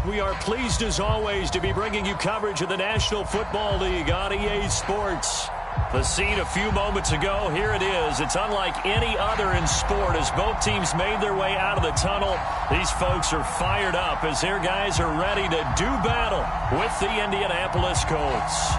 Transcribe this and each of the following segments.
We are pleased as always to be bringing you coverage of the National Football League on EA Sports. The scene a few moments ago, here it is. It's unlike any other in sport as both teams made their way out of the tunnel. These folks are fired up as their guys are ready to do battle with the Indianapolis Colts.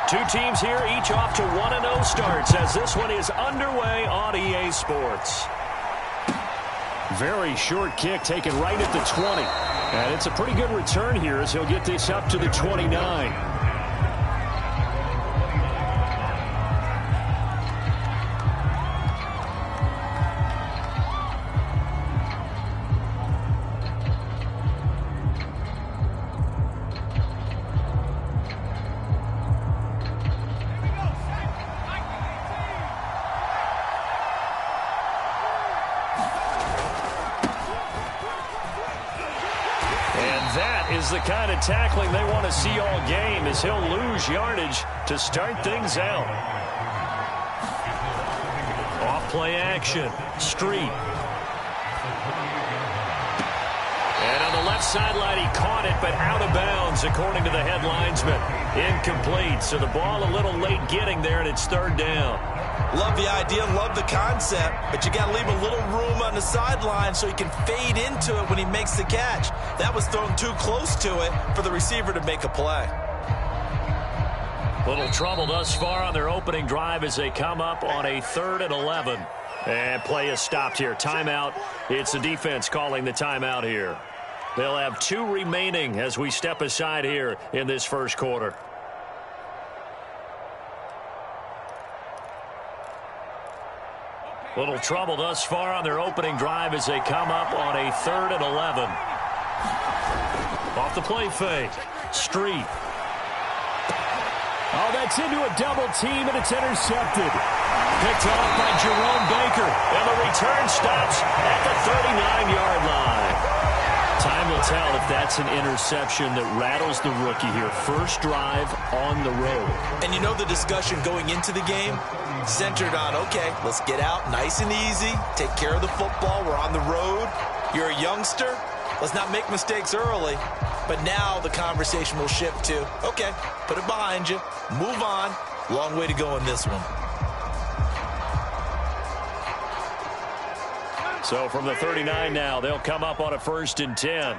Two teams here, each off to 1-0 starts as this one is underway on EA Sports. Very short kick taken right at the 20. And it's a pretty good return here as he'll get this up to the 29. The kind of tackling they want to see all game as he'll lose yardage to start things out. Off play action. Street. And on the left sideline he caught it but out of bounds according to the head linesman. Incomplete. So the ball a little late getting there and it's third down. Love the idea, love the concept, but you got to leave a little room on the sideline so he can fade into it when he makes the catch. That was thrown too close to it for the receiver to make a play. Little trouble thus far on their opening drive as they come up on a 3rd and 11. And play is stopped here. Timeout. It's the defense calling the timeout here. They'll have 2 remaining as we step aside here in this first quarter. Little trouble thus far on their opening drive as they come up on a 3rd and 11. Off the play fake. Street. Oh, that's into a double team, and it's intercepted. Picked off by Jerome Baker, and the return stops at the 39-yard line. Time will tell if that's an interception that rattles the rookie here. First drive on the road. And you know the discussion going into the game centered on, okay, let's get out nice and easy, take care of the football, we're on the road. You're a youngster, let's not make mistakes early. But now the conversation will shift to, okay, put it behind you, move on. Long way to go in this one. So from the 39 now, they'll come up on a 1st and 10.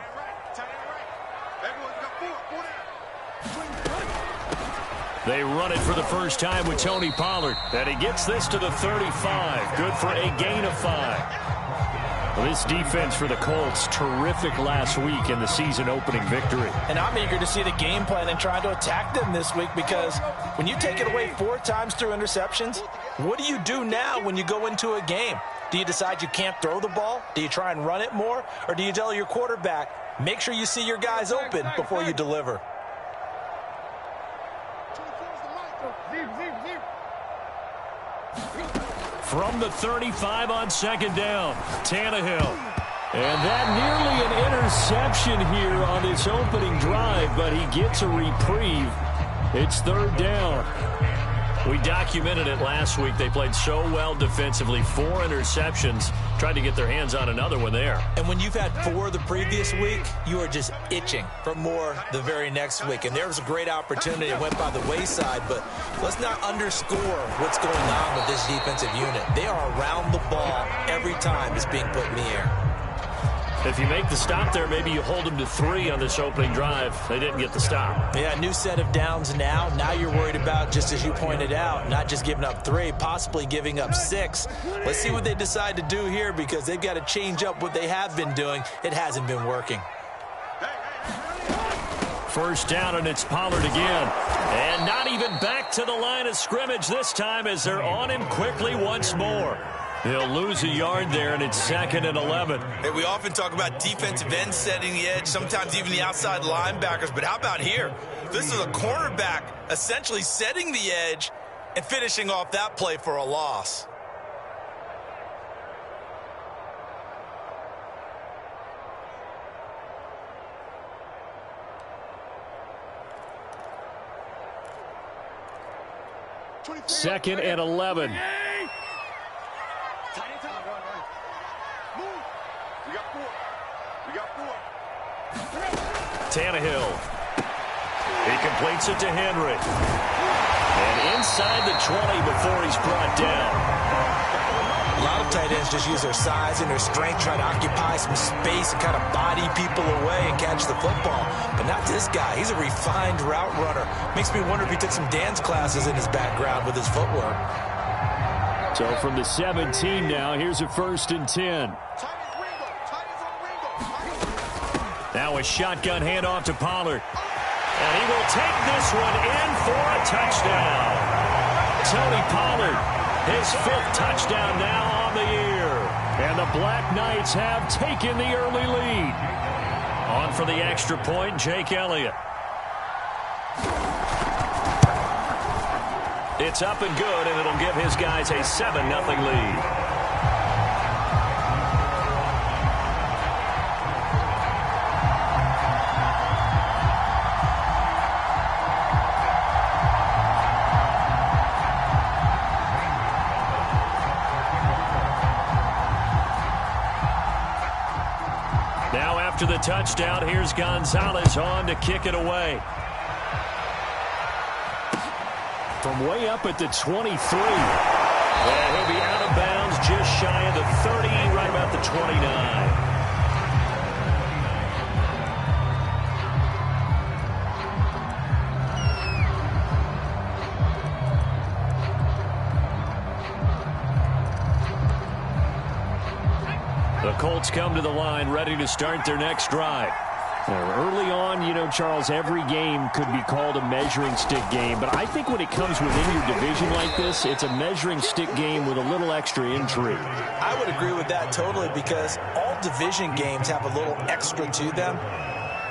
They run it for the first time with Tony Pollard. And he gets this to the 35. Good for a gain of 5. Well, this defense for the Colts, terrific last week in the season opening victory. And I'm eager to see the game plan and try to attack them this week because when you take it away 4 times through interceptions, what do you do now when you go into a game? Do you decide you can't throw the ball? Do you try and run it more? Or do you tell your quarterback, make sure you see your guys open before you deliver? From the 35 on 2nd down, Tannehill. And that nearly an interception here on this opening drive, but he gets a reprieve. It's 3rd down. We documented it last week. They played so well defensively. 4 interceptions. Tried to get their hands on another one there. And when you've had 4 the previous week, you are just itching for more the very next week. And there was a great opportunity. It went by the wayside. But let's not underscore what's going on with this defensive unit. They are around the ball every time it's being put in the air. If you make the stop there, maybe you hold them to 3 on this opening drive. They didn't get the stop. Yeah, new set of downs now. Now you're worried about, just as you pointed out, not just giving up 3, possibly giving up 6. Let's see what they decide to do here because they've got to change up what they have been doing. It hasn't been working. First down, and it's Pollard again. And not even back to the line of scrimmage this time as they're on him quickly once more. He'll lose a yard there, and it's 2nd and 11. Hey, we often talk about defensive ends setting the edge, sometimes even the outside linebackers. But how about here? This is a cornerback essentially setting the edge, and finishing off that play for a loss. Second and 11. Tannehill. He completes it to Henry. And inside the 20 before he's brought down. A lot of tight ends just use their size and their strength, try to occupy some space and kind of body people away and catch the football. But not this guy. He's a refined route runner. Makes me wonder if he took some dance classes in his background with his footwork. So from the 17 now, here's a 1st and 10. Now a shotgun handoff to Pollard. And he will take this one in for a touchdown. Tony Pollard, his 5th touchdown now on the year. And the Black Knights have taken the early lead. On for the extra point, Jake Elliott. It's up and good, and it'll give his guys a 7-0 lead. Now after the touchdown, here's Gonzalez on to kick it away. From way up at the 23. And he'll be out of bounds just shy of the 30, right about the 29. The Colts come to the line, ready to start their next drive. Early on, you know, Charles, every game could be called a measuring stick game. But I think when it comes within your division like this, it's a measuring stick game with a little extra intrigue. I would agree with that totally because all division games have a little extra to them.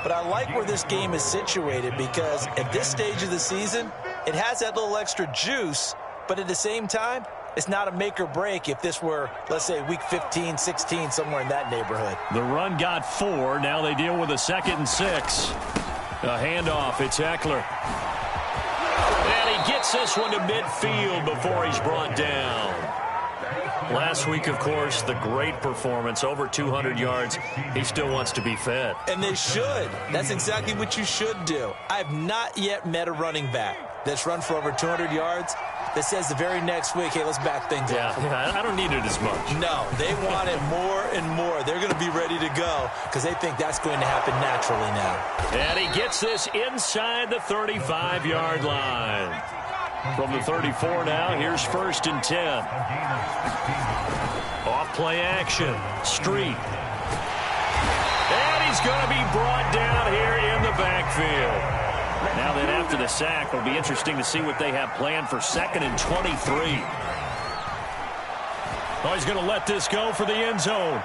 But I like where this game is situated because at this stage of the season, it has that little extra juice. But at the same time, it's not a make or break if this were, let's say, week 15, 16, somewhere in that neighborhood. The run got 4. Now they deal with a 2nd and 6. A handoff. It's Eckler. And he gets this one to midfield before he's brought down. Last week, of course, the great performance, over 200 yards. He still wants to be fed. And they should. That's exactly what you should do. I have not yet met a running back that's run for over 200 yards that says the very next week, hey, let's back things up. Yeah, I don't need it as much. No, they want it more and more. They're going to be ready to go because they think that's going to happen naturally now. And he gets this inside the 35-yard line. From the 34 now, here's 1st and 10. Off play action. Street. And he's going to be brought down here in the backfield. Now then, after the sack, it'll be interesting to see what they have planned for 2nd and 23. Oh, he's going to let this go for the end zone.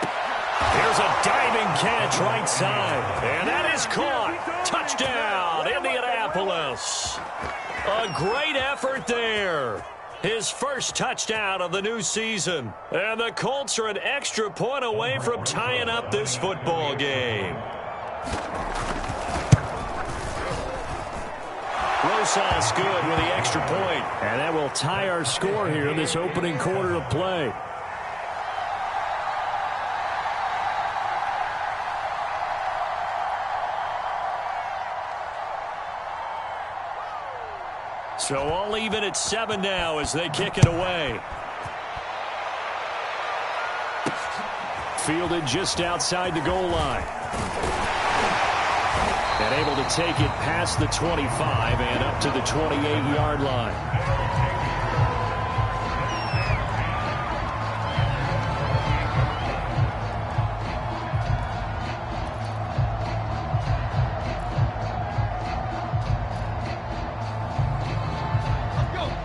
Here's a diving catch right side. And that is caught. Touchdown, Indianapolis. A great effort there. His first touchdown of the new season. And the Colts are an extra point away from tying up this football game. Rosas good with the extra point. And that will tie our score here in this opening quarter of play. So all even at 7 now as they kick it away. Fielded just outside the goal line. And able to take it past the 25 and up to the 28-yard line.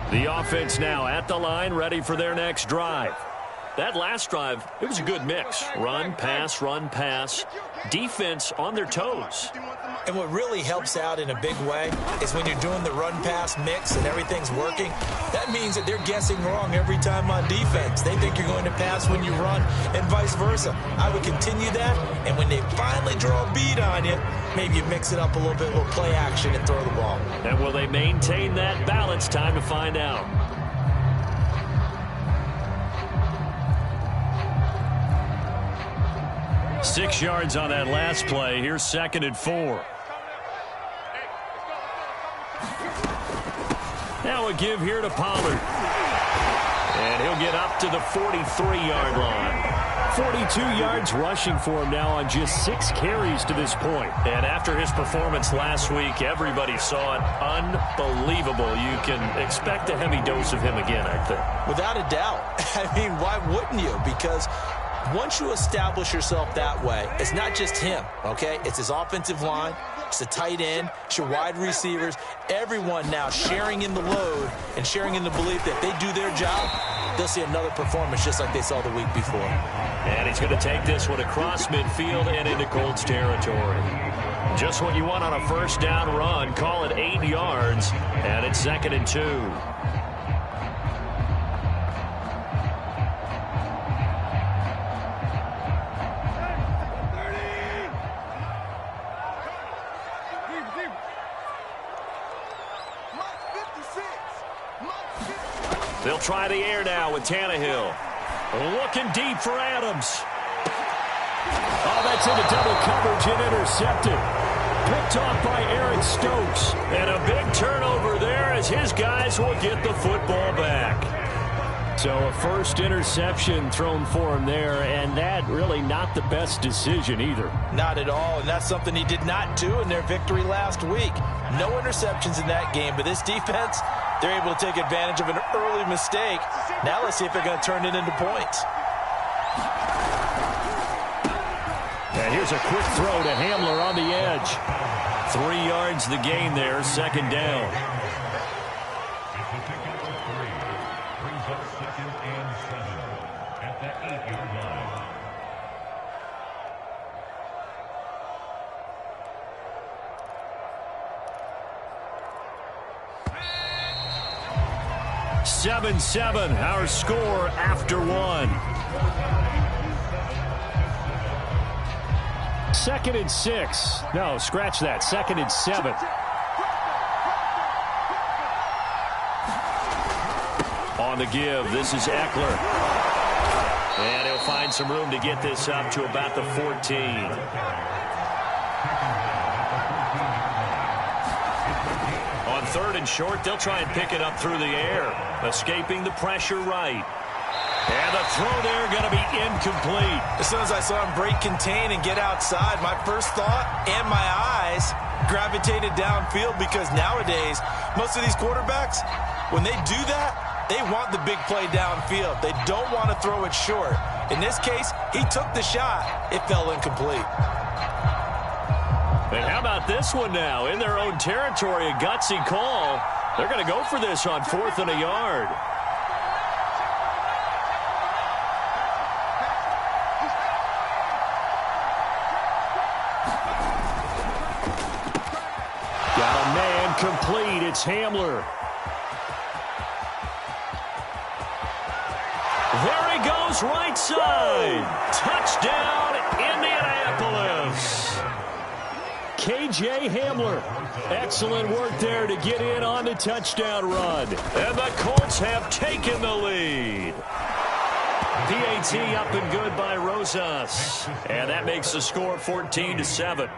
The offense now at the line, ready for their next drive. that last drive, it was a good mix. Run, pass, defense on their toes. And what really helps out in a big way is when you're doing the run-pass mix and everything's working, that means that they're guessing wrong every time on defense. They think you're going to pass when you run and vice versa. I would continue that, and when they finally draw a bead on you, maybe you mix it up a little bit, a little play action, and throw the ball. And will they maintain that balance? Time to find out. Six yards on that last play. Here's 2nd and 4. Now a give here to Pollard. And he'll get up to the 43-yard line. 42 yards rushing for him now on just 6 carries to this point. And after his performance last week, everybody saw it. Unbelievable. You can expect a heavy dose of him again, I think. Without a doubt. I mean, why wouldn't you? Because once you establish yourself that way, it's not just him, okay? It's his offensive line, it's the tight end, it's your wide receivers, everyone now sharing in the load and sharing in the belief that if they do their job, they'll see another performance just like they saw the week before. And he's going to take this one across midfield and into Colts territory. Just what you want on a first down run. Call it 8 yards, and it's 2nd and 2. They'll try the air now with Tannehill. Looking deep for Adams. Oh, that's into double coverage and intercepted. Picked off by Aaron Stokes. And a big turnover there as his guys will get the football back. So a first interception thrown for him there, and that really not the best decision either. Not at all, and that's something he did not do in their victory last week. No interceptions in that game, but this defense, they're able to take advantage of an early mistake. Now let's see if they're going to turn it into points. And here's a quick throw to Hamler on the edge. 3 yards the gain there, 2nd down. Seven, our score after 1. 2nd and 6. No, scratch that. 2nd and 7. On the give, this is Eckler. And he'll find some room to get this up to about the 14. On 3rd and short, they'll try and pick it up through the air. Escaping the pressure right. And the throw there going to be incomplete. As soon as I saw him break contain and get outside, my first thought and my eyes gravitated downfield, because nowadays, most of these quarterbacks, when they do that, they want the big play downfield. They don't want to throw it short. In this case, he took the shot. It fell incomplete. And how about this one now? In their own territory, a gutsy call. They're going to go for this on 4th and a yard. Got a man complete. It's Hamler. There he goes, right side. Touchdown, Indianapolis. KJ Hamler. Excellent work there to get in on the touchdown run. And the Colts have taken the lead. PAT up and good by Rosas. And that makes the score 14-7.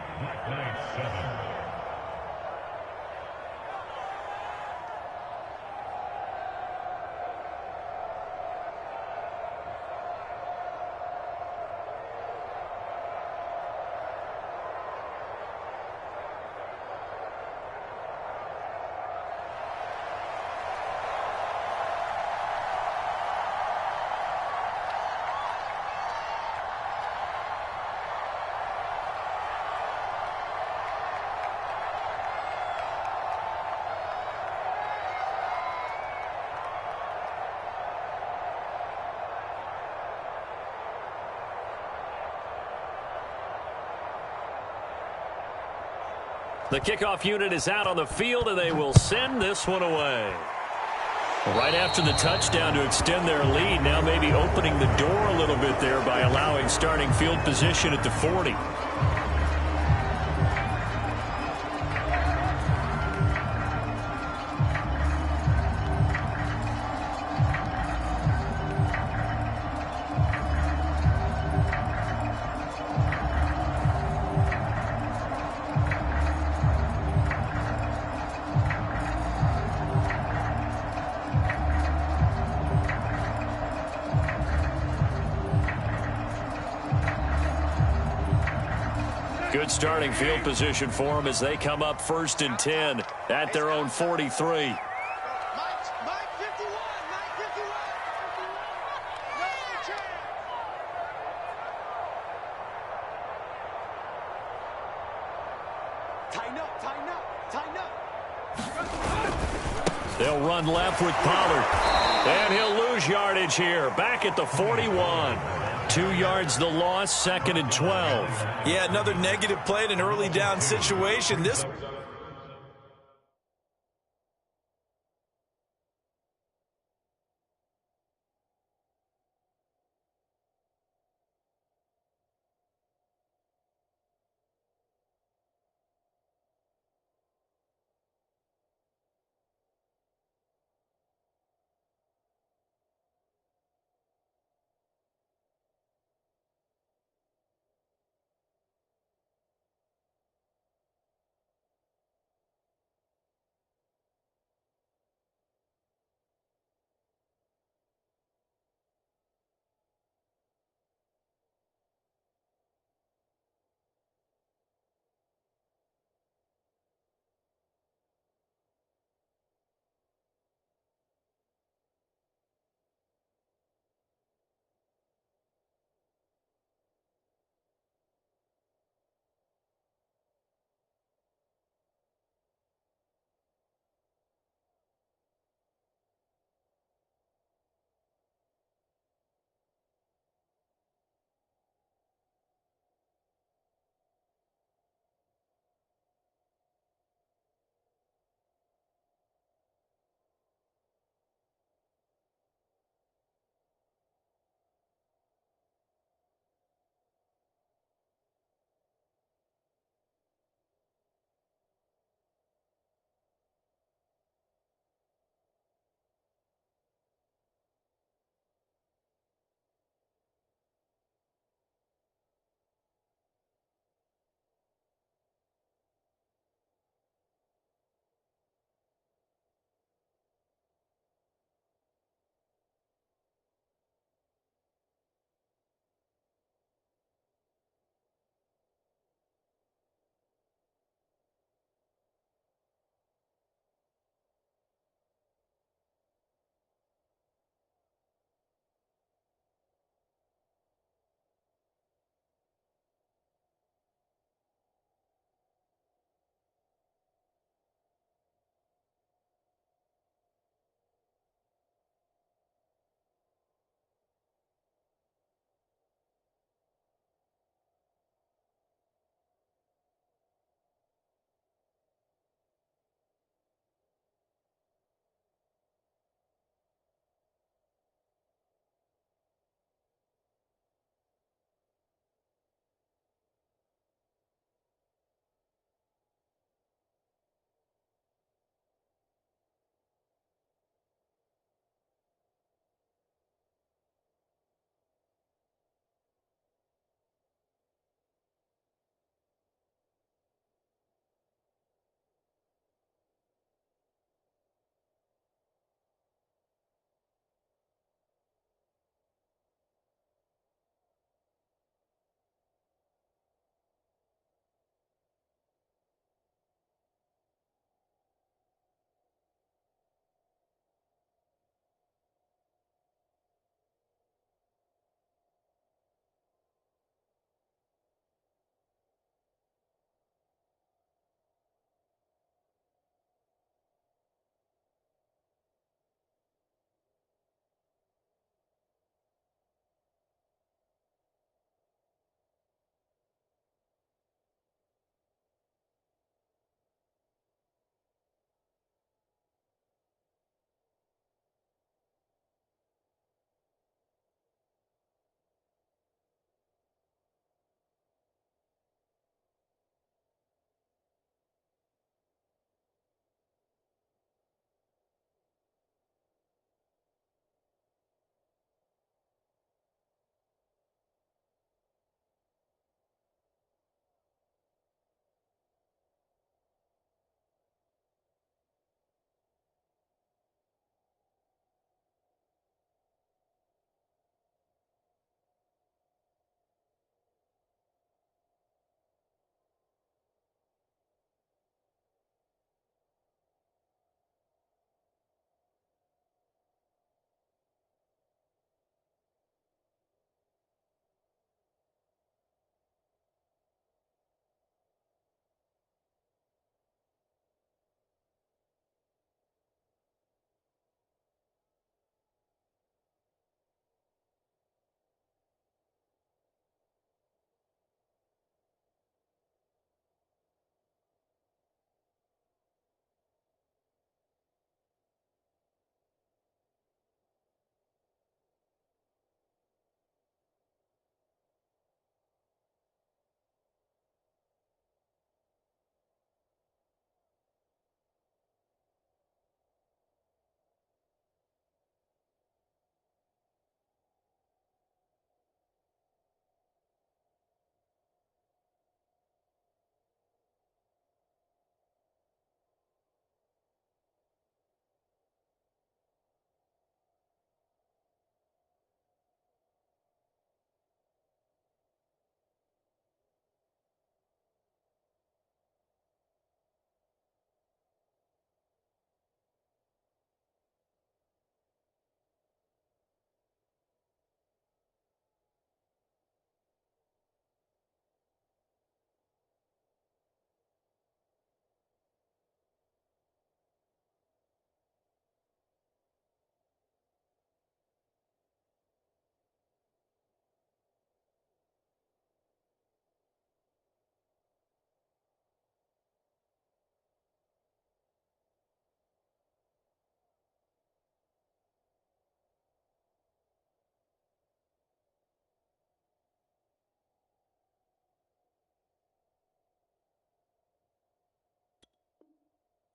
The kickoff unit is out on the field, and they will send this one away. Right after the touchdown to extend their lead, now maybe opening the door a little bit there by allowing starting field position at the 40. Good starting field position for them as they come up 1st and 10 at their own 43. They'll run left with Pollard. And he'll lose yardage here. Back at the 41. 2 yards the loss, 2nd and 12. Yeah, another negative play in an early down situation. This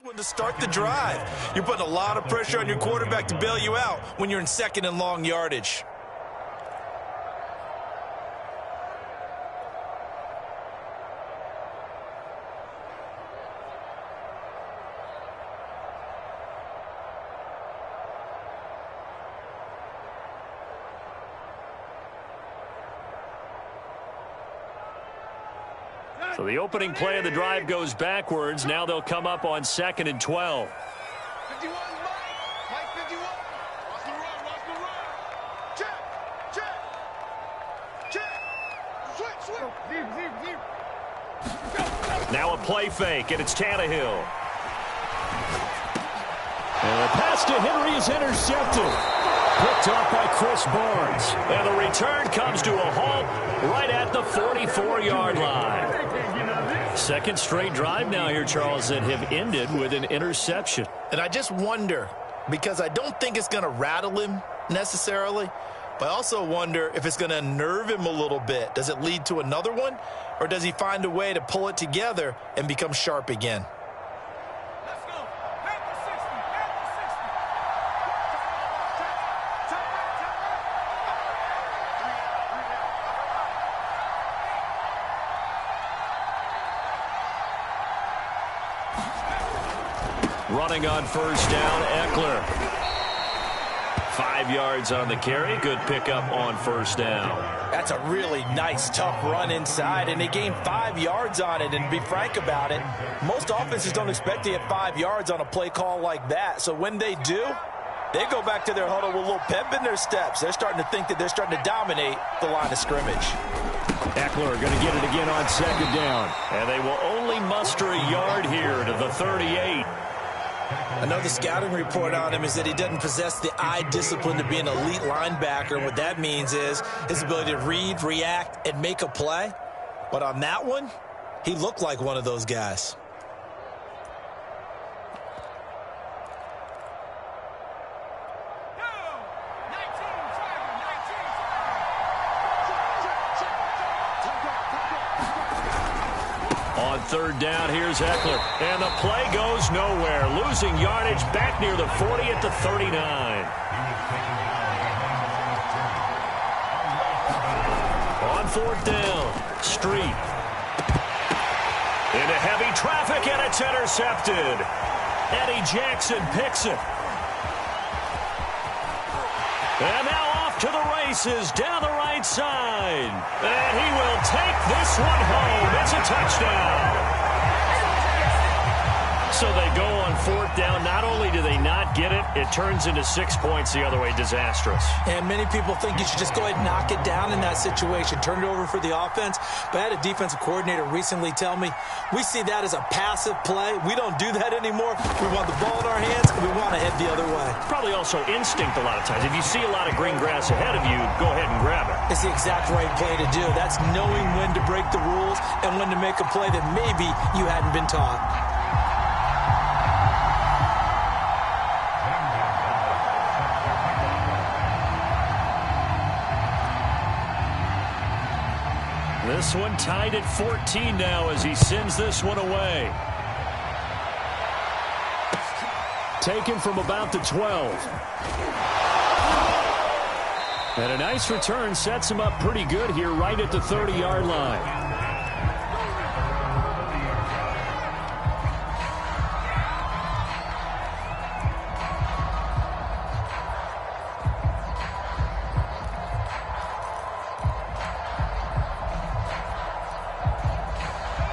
When to start the drive. You're putting a lot of pressure on your quarterback to bail you out when you're in second and long yardage. So the opening play of the drive goes backwards. Now they'll come up on 2nd and 12. 51, Mike 51. Watch the run. Check. Switch. Now a play fake, and it's Tannehill. And the pass to Henry is intercepted. Picked off by Chris Barnes. And the return comes to a halt right at the 44-yard line. Second straight drive now here, Charles, that have ended with an interception. And I just wonder, because I don't think it's going to rattle him necessarily, but I also wonder if it's going to unnerve him a little bit. Does it lead to another one, or does he find a way to pull it together and become sharp again? Running on first down, Eckler. 5 yards on the carry. Good pickup on first down. That's a really nice, tough run inside, and they gained 5 yards on it. And to be frank about it, most offenses don't expect to get 5 yards on a play call like that. So when they do, they go back to their huddle with a little pep in their steps. They're starting to think that they're starting to dominate the line of scrimmage. Eckler going to get it again on 2nd down. And they will only muster a yard here to the 38. I know the scouting report on him is that he doesn't possess the eye discipline to be an elite linebacker. And what that means is his ability to read, react, and make a play. But on that one, he looked like one of those guys. On 3rd down, here's Eckler. And the play goes nowhere. Losing yardage back near the 40 at the 39. On 4th down, Street. Into heavy traffic, and it's intercepted. Eddie Jackson picks it. And now off to the races down the right side. And he will take this one home. It's a touchdown. So they go on 4th down. Not only do they not get it, it turns into 6 points the other way. Disastrous. And many people think you should just go ahead and knock it down in that situation. Turn it over for the offense. But I had a defensive coordinator recently tell me, we see that as a passive play. We don't do that anymore. We want the ball in our hands, and we want to head the other way. Probably also instinct a lot of times. If you see a lot of green grass ahead of you, go ahead and grab it. It's the exact right play to do. That's knowing when to break the rules and when to make a play that maybe you hadn't been taught. This one tied at 14 now as he sends this one away. Taken from about the 12. And a nice return sets him up pretty good here right at the 30-yard line.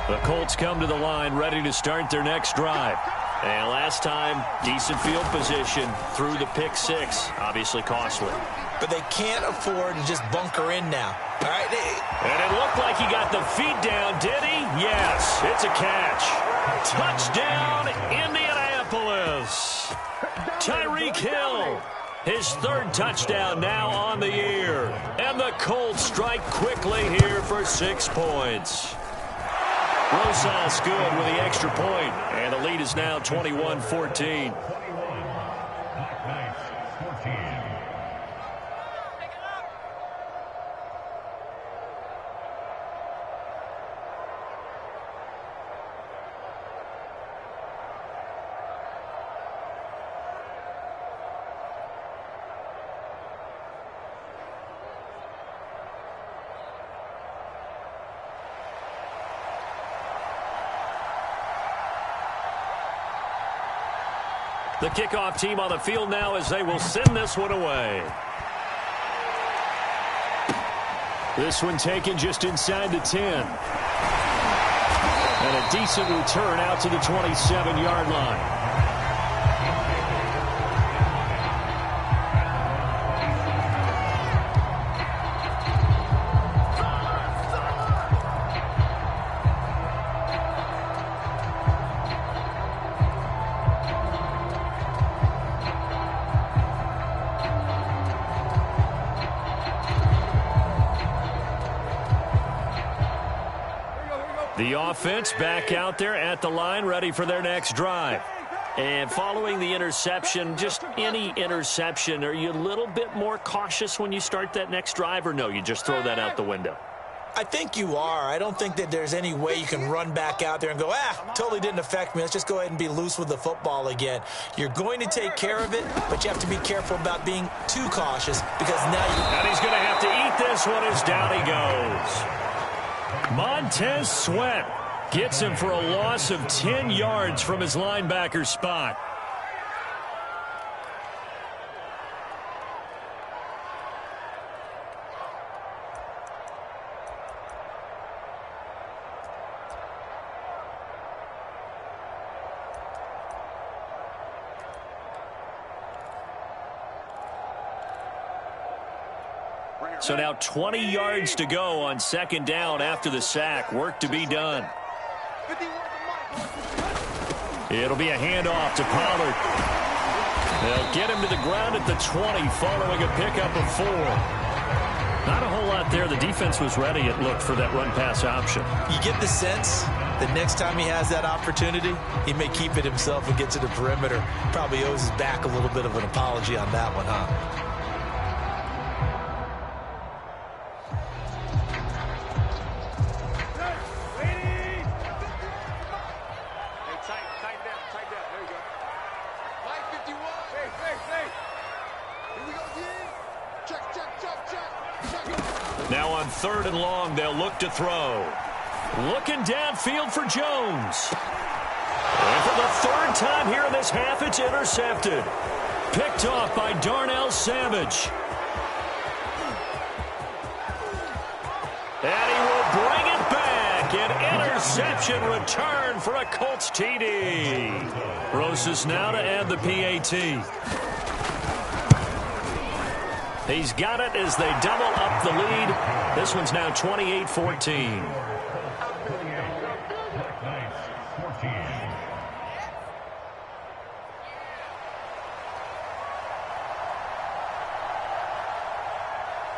The Colts come to the line ready to start their next drive. And last time, decent field position through the pick 6. Obviously costly. But they can't afford to just bunker in now. All right. And it looked like he got the feet down, did he? Yes, it's a catch. Touchdown, Indianapolis. Tyreek Hill. His 3rd touchdown now on the year. And the Colts strike quickly here for 6 points. Rosas good with the extra point, and the lead is now 21-14. The kickoff team on the field now as they will send this one away. This one taken just inside the 10. And a decent return out to the 27-yard line. The offense back out there at the line, ready for their next drive. And following the interception, just any interception, are you a little bit more cautious when you start that next drive, or no, you just throw that out the window? I think you are. I don't think that there's any way you can run back out there and go, totally didn't affect me. Let's just go ahead and be loose with the football again. You're going to take care of it, but you have to be careful about being too cautious because now you... And he's going to have to eat this one as down he goes. Montez Sweat gets him for a loss of 10 yards from his linebacker spot. So now 20 yards to go on second down after the sack. Work to be done. It'll be a handoff to Pollard. They'll get him to the ground at the 20 following a pickup of 4. Not a whole lot there. The defense was ready, it looked, for that run-pass option. You get the sense that next time he has that opportunity, he may keep it himself and get to the perimeter. Probably owes his back a little bit of an apology on that one, huh? Now on 3rd and long, they'll look to throw. Looking downfield for Jones. And for the 3rd time here in this half, it's intercepted. Picked off by Darnell Savage. And he will bring it back. An interception return for a Colts TD. Rosas now to add the PAT. He's got it as they double up the lead. This one's now 28-14.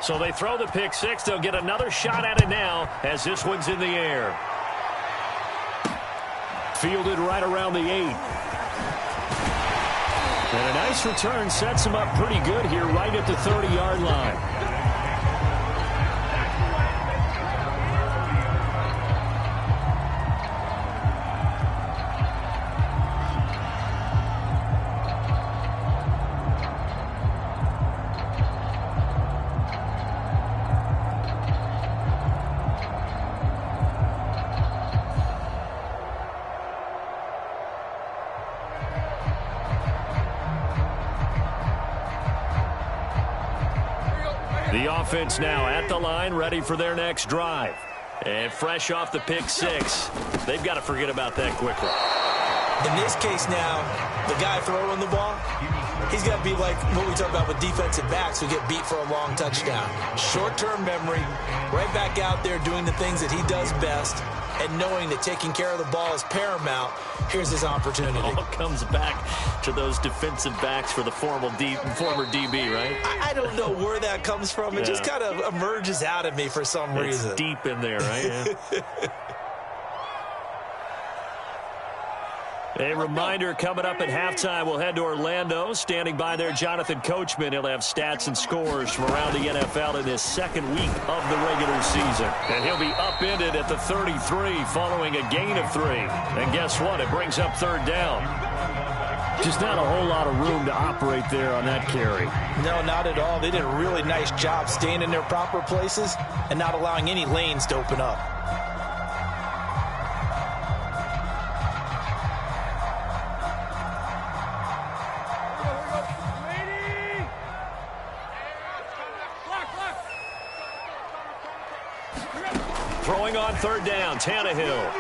So they throw the pick six. They'll get another shot at it now as this one's in the air. Fielded right around the 8. And a nice return sets him up pretty good here right at the 30-yard line. The offense now at the line, ready for their next drive. And fresh off the pick six, they've got to forget about that quickly. In this case now, the guy throwing the ball, he's got to be like what we talk about with defensive backs who get beat for a long touchdown. Short-term memory, right back out there doing the things that he does best, and knowing that taking care of the ball is paramount. Here's his opportunity. It all comes back to those defensive backs for the former DB, right? I don't know where that comes from. It just kind of emerges out of me for some reason. It's deep in there, right? Yeah. A reminder, coming up at halftime, we'll head to Orlando. Standing by there, Jonathan Coachman. He'll have stats and scores from around the NFL in his second week of the regular season. And he'll be upended at the 33 following a gain of 3. And guess what? It brings up 3rd down. Just not a whole lot of room to operate there on that carry. No, not at all. They did a really nice job staying in their proper places and not allowing any lanes to open up. Throwing on third down, Tannehill.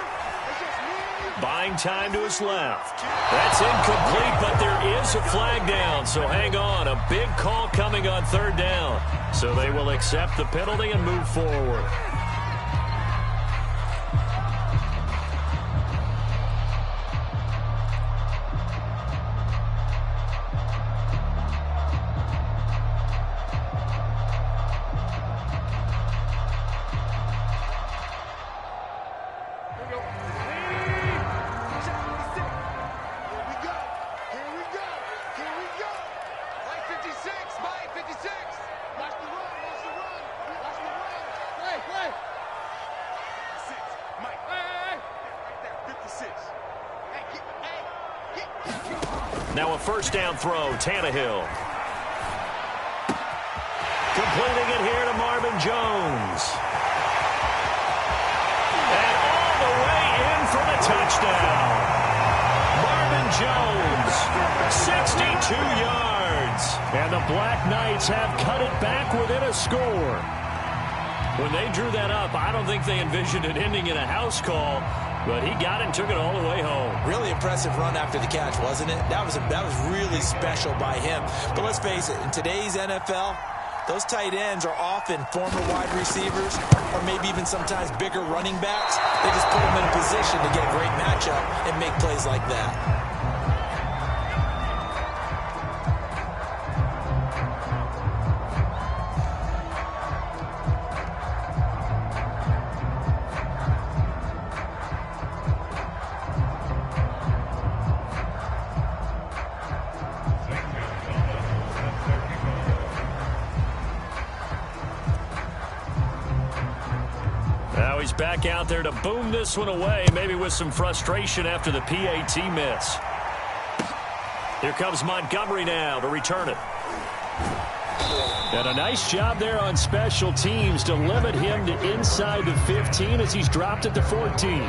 Buying time to his left. That's incomplete, but there is a flag down, so hang on. A big call coming on third down. So they will accept the penalty and move forward. Now a first down throw, Tannehill. Completing it here to Marvin Jones. And all the way in for the touchdown. Marvin Jones, 62 yards. And the Black Knights have cut it back within a score. When they drew that up, I don't think they envisioned it ending in a house call. But he got it and took it all the way home. Really impressive run after the catch, wasn't it? That was really special by him. But let's face it, in today's NFL, those tight ends are often former wide receivers or maybe even sometimes bigger running backs. They just put them in a position to get a great matchup and make plays like that. Now he's back out there to boom this one away, maybe with some frustration after the PAT miss. Here comes Montgomery now to return it. And a nice job there on special teams to limit him to inside the 15 as he's dropped it to 14.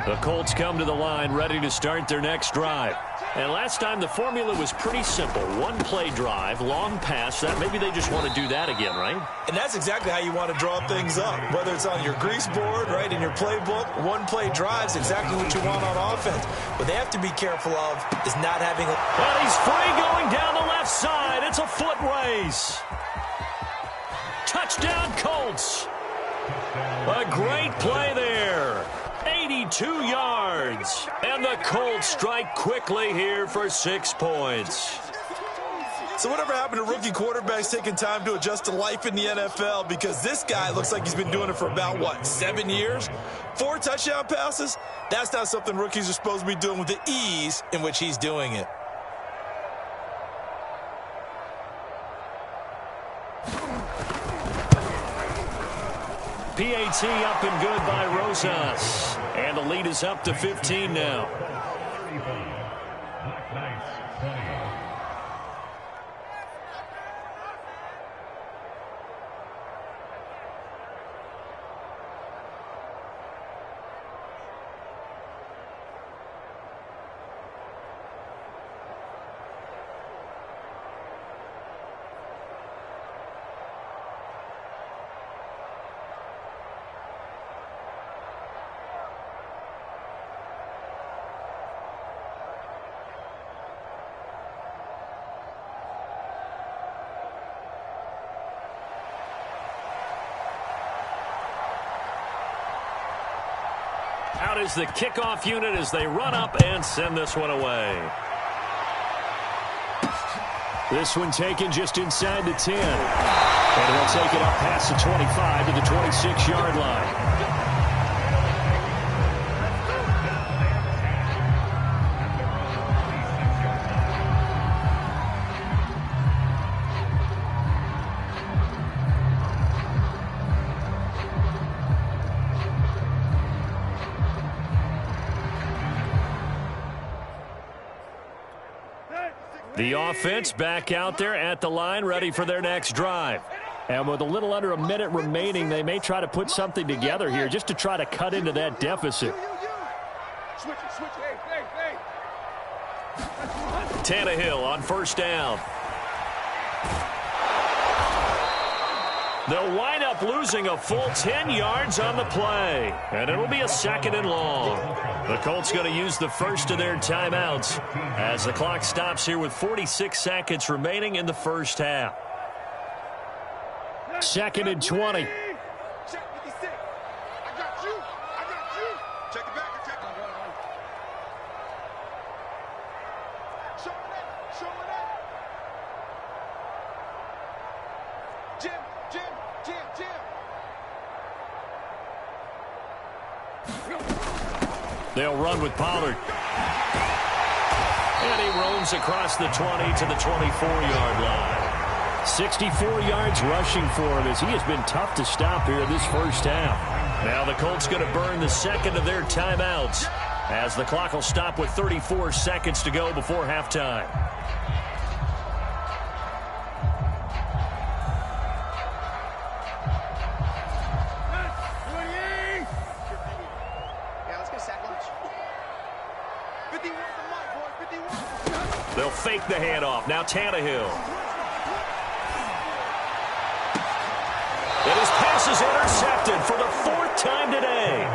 The Colts come to the line ready to start their next drive. And last time the formula was pretty simple. One play drive, long pass. That maybe they just want to do that again, right? And that's exactly how you want to draw things up. Whether it's on your grease board, right, in your playbook, one play drive is exactly what you want on offense. What they have to be careful of is not having a... But he's free going down the left side. It's a foot race. Touchdown Colts. A great play there. 82 yards. And the Colts strike quickly here for 6 points. So whatever happened to rookie quarterbacks taking time to adjust to life in the NFL? Because this guy looks like he's been doing it for about, 7 years? 4 touchdown passes? That's not something rookies are supposed to be doing with the ease in which he's doing it. PAT up and good by Rosas. And the lead is up to 15 now. Out is the kickoff unit as they run up and send this one away. This one taken just inside the 10. And it'll take it up past the 25 to the 26-yard line. 3 The offense back out there at the line, ready for their next drive. And with a little under a minute remaining, they may try to put something together here just to try to cut into that deficit. Switch it. Hey. Tannehill on first down. They'll wind up losing a full 10 yards on the play. And it'll be a 2nd and long. The Colts going to use the first of their timeouts as the clock stops here with 46 seconds remaining in the first half. 2nd and 20. Check 56. I got you. Check it back. Show it up. Jim. They'll run with Pollard. And he roams across the 20 to the 24-yard line. 64 yards rushing for him as he has been tough to stop here this first half. Now the Colts going to burn the second of their timeouts as the clock will stop with 34 seconds to go before halftime. They'll fake the handoff. Now Tannehill. And his pass is intercepted for the 4th time today.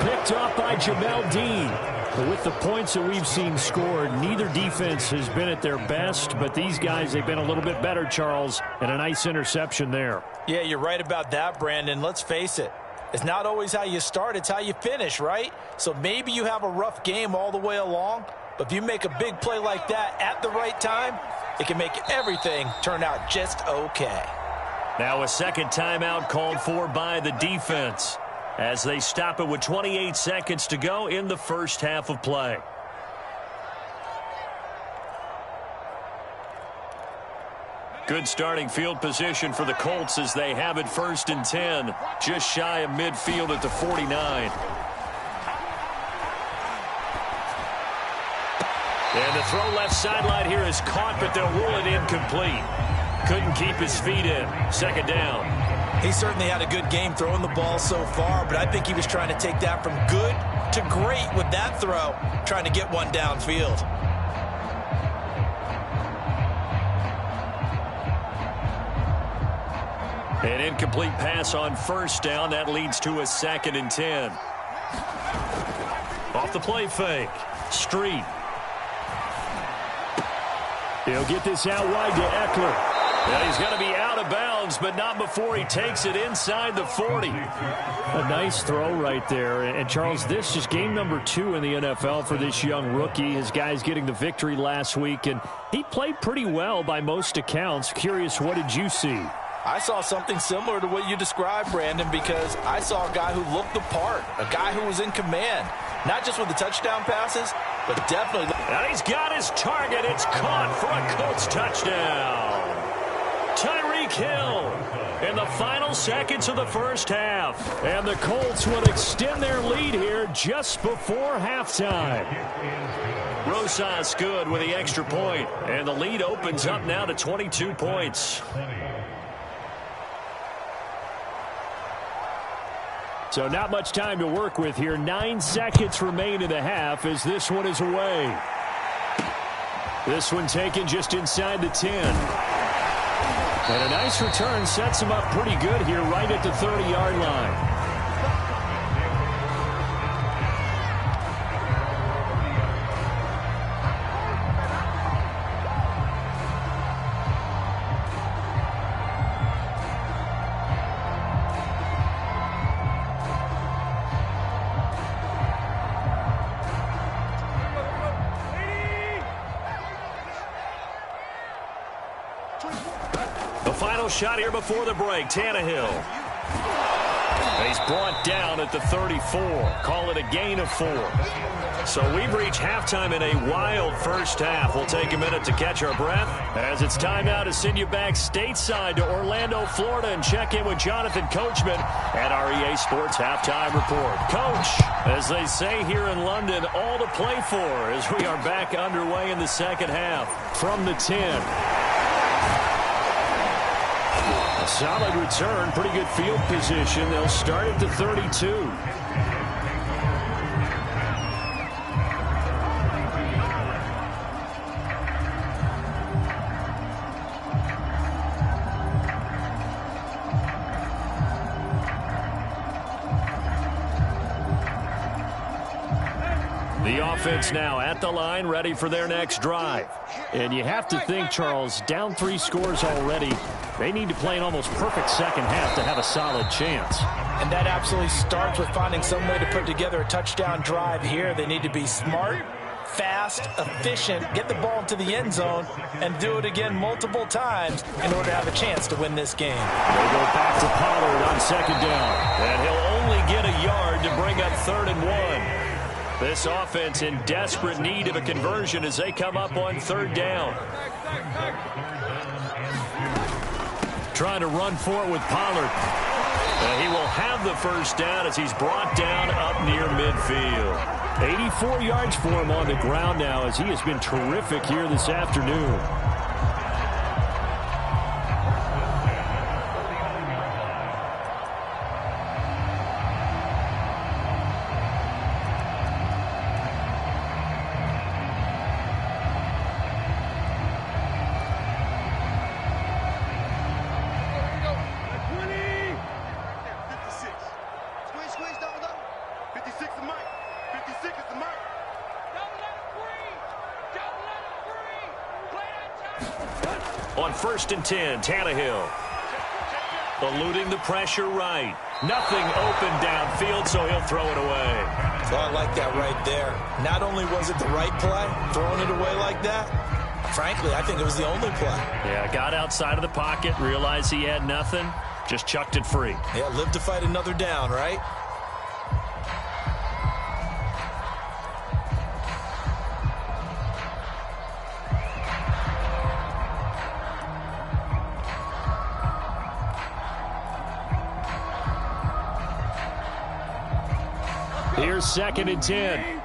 Picked off by Jamel Dean. But with the points that we've seen scored, neither defense has been at their best, but these guys, they've been a little bit better, Charles, and a nice interception there. Yeah, you're right about that, Brandon. Let's face it. It's not always how you start, it's how you finish, right? So maybe you have a rough game all the way along, but if you make a big play like that at the right time, it can make everything turn out just okay. Now a second timeout called for by the defense as they stop it with 28 seconds to go in the first half of play. Good starting field position for the Colts as they have it 1st and 10, just shy of midfield at the 49. And the throw left sideline here is caught, but they'll rule it incomplete. Couldn't keep his feet in. 2nd down. He certainly had a good game throwing the ball so far, but I think he was trying to take that from good to great with that throw, trying to get one downfield. An incomplete pass on 1st down. That leads to a 2nd and 10. Off the play fake. Street. He'll get this out wide to Eckler. And he's going to be out of bounds, but not before he takes it inside the 40. A nice throw right there. And, Charles, this is game number 2 in the NFL for this young rookie. His guys getting the victory last week, and he played pretty well by most accounts. Curious, what did you see? I saw something similar to what you described, Brandon, because I saw a guy who looked the part, a guy who was in command, not just with the touchdown passes, but definitely. And he's got his target. It's caught for a Colts touchdown. Tyreek Hill in the final seconds of the first half. And the Colts will extend their lead here just before halftime. Rosas good with the extra point, and the lead opens up now to 22 points. So not much time to work with here. 9 seconds remain in the half as this one is away. This one taken just inside the 10. And a nice return sets him up pretty good here right at the 30-yard line. Shot here before the break. Tannehill. And he's brought down at the 34. Call it a gain of 4. So we've reached halftime in a wild first half. We'll take a minute to catch our breath as it's time now to send you back stateside to Orlando, Florida, and check in with Jonathan Coachman at our EA Sports Halftime Report. Coach, as they say here in London, all to play for as we are back underway in the second half. From the 10. A solid return, pretty good field position. They'll start at the 32. The offense now at the line, ready for their next drive. And you have to think, Charles, down 3 scores already. They need to play an almost perfect second half to have a solid chance. And that absolutely starts with finding some way to put together a touchdown drive here. They need to be smart, fast, efficient, get the ball into the end zone, and do it again multiple times in order to have a chance to win this game. They go back to Pollard on second down. And he'll only get a yard to bring up 3rd and 1. This offense in desperate need of a conversion as they come up on 3rd down. Trying to run for it with Pollard. He will have the first down as he's brought down up near midfield. 84 yards for him on the ground now as he has been terrific here this afternoon. On 1st and 10, Tannehill. Eluding the pressure right. Nothing open downfield, so he'll throw it away. Well, I like that right there. Not only was it the right play, throwing it away like that, frankly, I think it was the only play. Yeah, got outside of the pocket, realized he had nothing, just chucked it free. Yeah, live to fight another down, right? Here's 2nd and 10.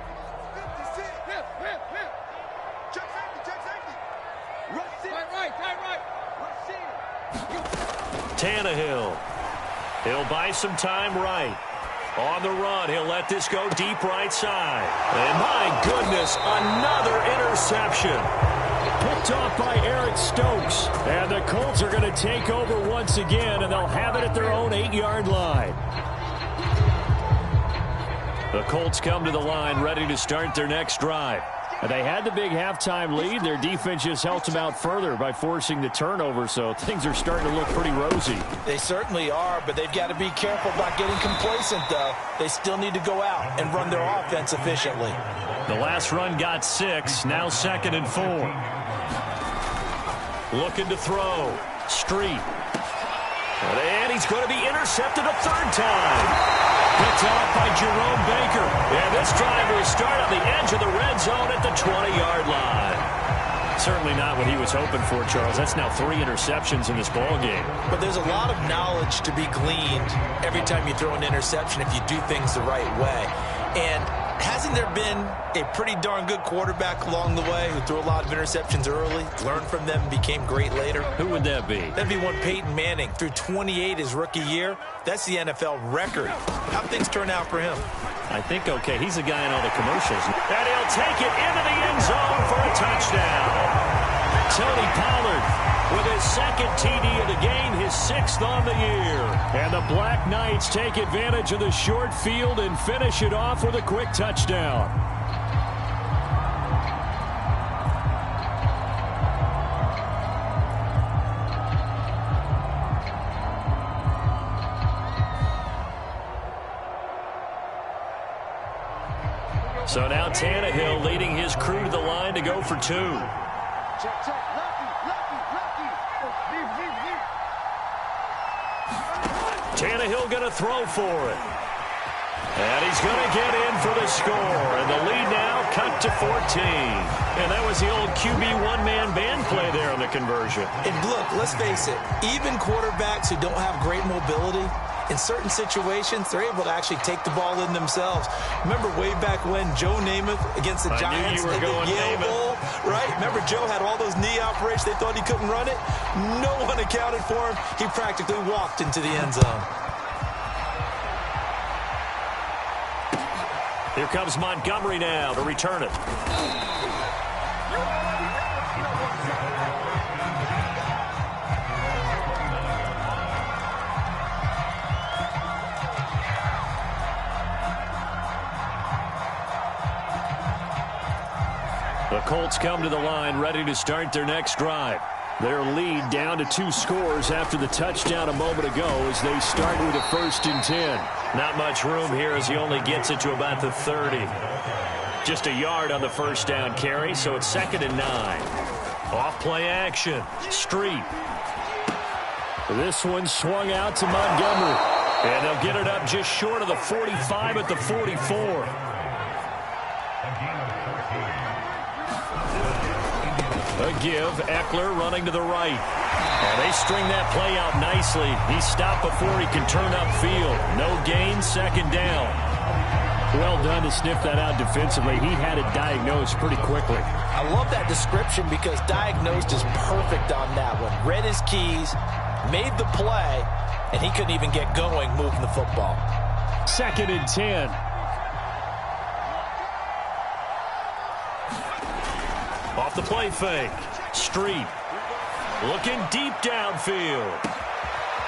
Tannehill. He'll buy some time right. On the run, he'll let this go deep right side. And my goodness, another interception. Picked off by Eric Stokes. And the Colts are going to take over once again, and they'll have it at their own 8-yard line. The Colts come to the line ready to start their next drive. They had the big halftime lead. Their defense just helped them out further by forcing the turnover, so things are starting to look pretty rosy. They certainly are, but they've got to be careful about getting complacent, though. They still need to go out and run their offense efficiently. The last run got 6, now 2nd and 4. Looking to throw. Street. And he's going to be intercepted a 3rd time. Picked off by Jerome Baker. And this drive will start on the edge of the red zone at the 20-yard line. Certainly not what he was hoping for, Charles. That's now 3 interceptions in this ball game. But there's a lot of knowledge to be gleaned every time you throw an interception if you do things the right way. And hasn't there been a pretty darn good quarterback along the way who threw a lot of interceptions early, learned from them, became great later? Who would that be? That'd be one Peyton Manning. Threw 28 his rookie year. That's the NFL record. How'd things turn out for him? I think okay. He's the guy in all the commercials. And he'll take it into the end zone for a touchdown. Tony Pollard with his 2nd TD of the game, his 6th on the year. And the Black Knights take advantage of the short field and finish it off with a quick touchdown. So now Tannehill leading his crew to the line to go for 2. Check, check. Lucky. Tannehill going to throw for it. And he's going to get in for the score. And the lead now cut to 14. And that was the old QB one-man band play there on the conversion. And look, let's face it, even quarterbacks who don't have great mobility, in certain situations, they're able to actually take the ball in themselves. Remember way back when Joe Namath against the Giants in the Yale Bowl, right? Remember Joe had all those knee operations. They thought he couldn't run it. No one accounted for him. He practically walked into the end zone. Here comes Montgomery now to return it. The Colts come to the line ready to start their next drive. Their lead down to 2 scores after the touchdown a moment ago as they start with a 1st and 10. Not much room here as he only gets it to about the 30. Just a yard on the first down carry, so it's 2nd and 9. Off play action. Street. This one swung out to Montgomery. And they'll get it up just short of the 45 at the 44. A give, Eckler running to the right. And they string that play out nicely. He's stopped before he can turn upfield. No gain, 2nd down. Well done to sniff that out defensively. He had it diagnosed pretty quickly. I love that description because diagnosed is perfect on that one. Read his keys, made the play, and he couldn't even get going moving the football. 2nd and 10. Off the play fake. Street. Looking deep downfield.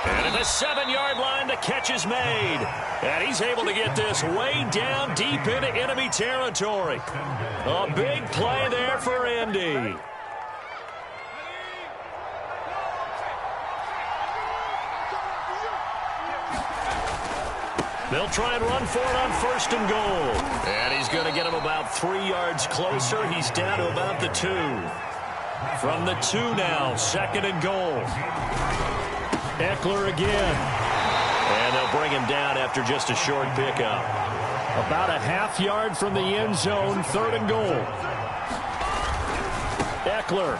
And at the 7-yard line, the catch is made. And he's able to get this way down deep into enemy territory. A big play there for Indy. They'll try and run for it on 1st and goal. And he's going to get him about 3 yards closer. He's down to about the 2. From the 2 now, 2nd and goal. Eckler again. And they'll bring him down after just a short pickup. About a half yard from the end zone, 3rd and goal. Eckler.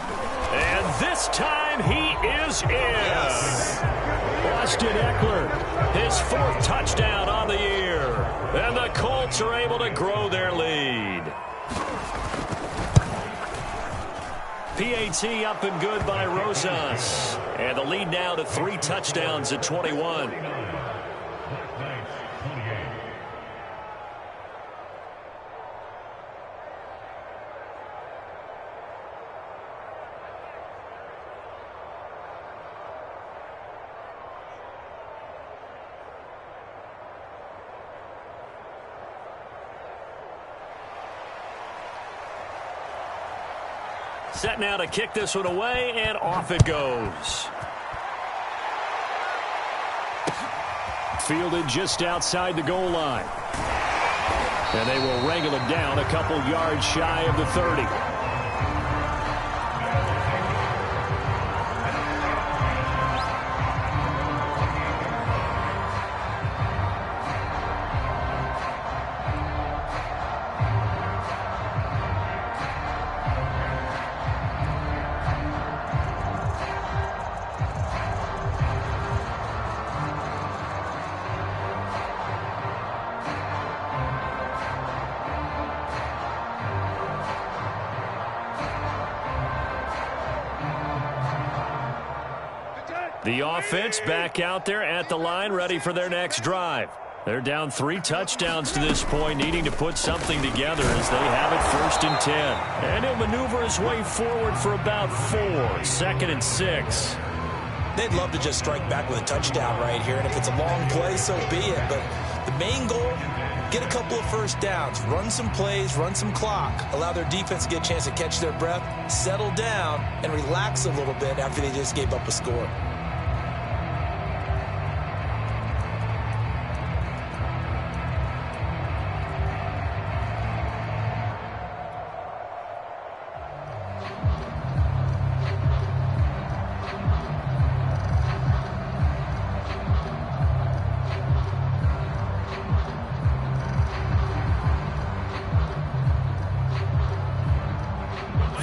And this time he is in. Yes. Austin Eckler, his 4th touchdown on the year. And the Colts are able to grow their lead. PAT up and good by Rosas. And the lead now to 3 touchdowns at 21. Set now to kick this one away, and off it goes. Fielded just outside the goal line. And they will wrangle it down a couple yards shy of the 30. The offense back out there at the line, ready for their next drive. They're down 3 touchdowns to this point, needing to put something together as they have it 1st and 10. And he'll maneuver his way forward for about 4, 2nd and 6. They'd love to just strike back with a touchdown right here, and if it's a long play, so be it. But the main goal, get a couple of 1st downs, run some plays, run some clock, allow their defense to get a chance to catch their breath, settle down, and relax a little bit after they just gave up a score.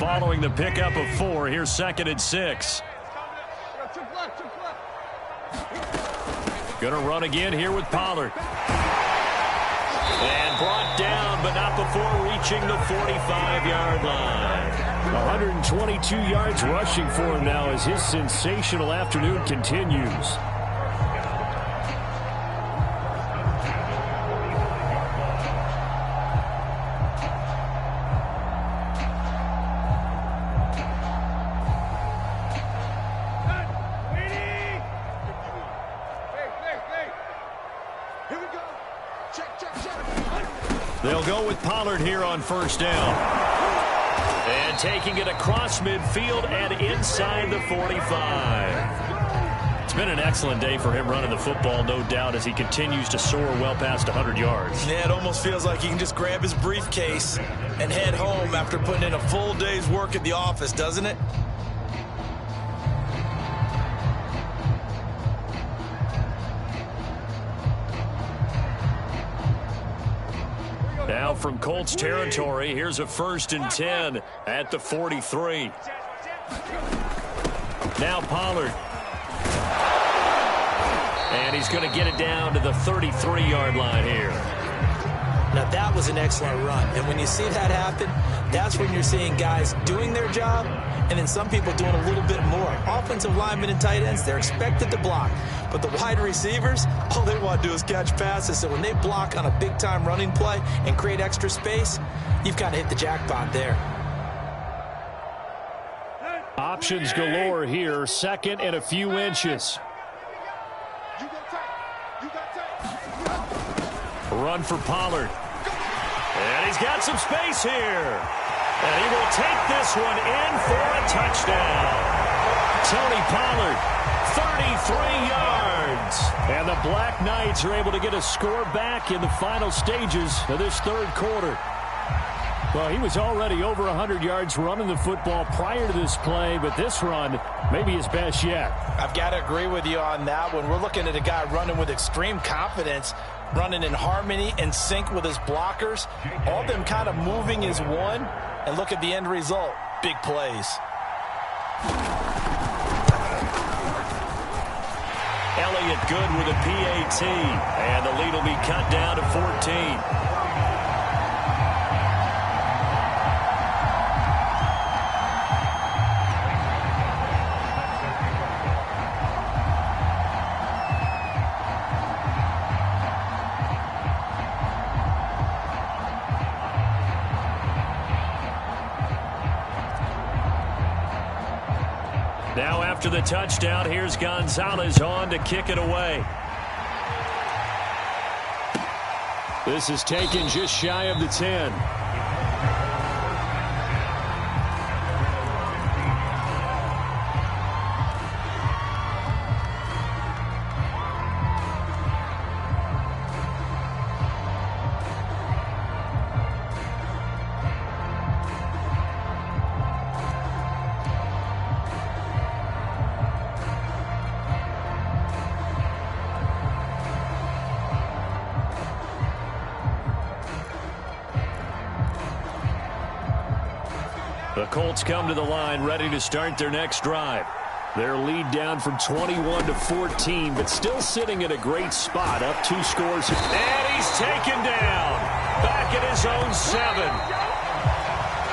following the pickup of 4. Here's 2nd and 6. Going to run again here with Pollard. And brought down, but not before reaching the 45-yard line. 122 yards rushing for him now as his sensational afternoon continues. They'll go with Pollard here on 1st down. And taking it across midfield and inside the 45. It's been an excellent day for him running the football, no doubt, as he continues to soar well past 100 yards. Yeah, it almost feels like he can just grab his briefcase and head home after putting in a full day's work at the office, doesn't it? Now from Colts territory, here's a 1st and 10 at the 43. Now Pollard. And he's going to get it down to the 33-yard line here. Now that was an excellent run. And when you see that happen, that's when you're seeing guys doing their job and then some people doing a little bit more. Offensive linemen and tight ends, they're expected to block. But the wide receivers, all they want to do is catch passes. So when they block on a big-time running play and create extra space, you've kind of hit the jackpot there. Options galore here. 2nd and a few inches. Run for Pollard. And he's got some space here. And he will take this one in for a touchdown. Tony Pollard, 33 yards. And the Black Knights are able to get a score back in the final stages of this 3rd quarter. Well, he was already over 100 yards running the football prior to this play, but this run may be his best yet. I've got to agree with you on that one. We're looking at a guy running with extreme confidence, running in harmony and sync with his blockers. All of them kind of moving as one. And look at the end result. Big plays. Elliott good with a PAT. And the lead will be cut down to 14. Now after the touchdown, here's Gonzalez on to kick it away. This is taken just shy of the 10. The Colts come to the line ready to start their next drive. Their lead down from 21 to 14, but still sitting at a great spot, up 2 scores. And he's taken down, back at his own 7.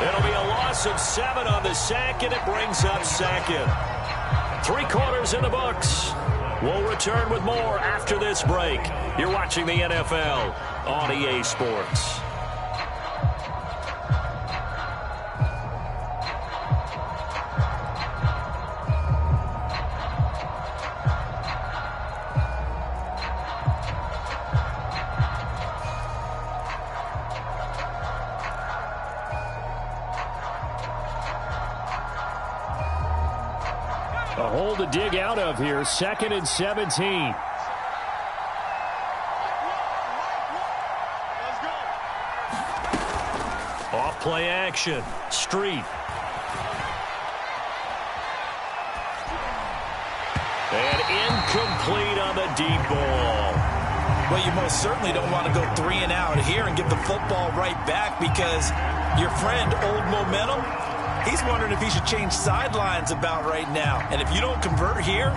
It'll be a loss of 7 on the sack, and it brings up 2nd. 3 quarters in the books. We'll return with more after this break. You're watching the NFL on EA Sports. A hole to dig out of here. 2nd and 17. Off play action. Street. And incomplete on the deep ball. Well, you most certainly don't want to go 3 and out here and give the football right back because your friend, Old Momentum, He's wondering if he should change sidelines about right now. And if you don't convert here,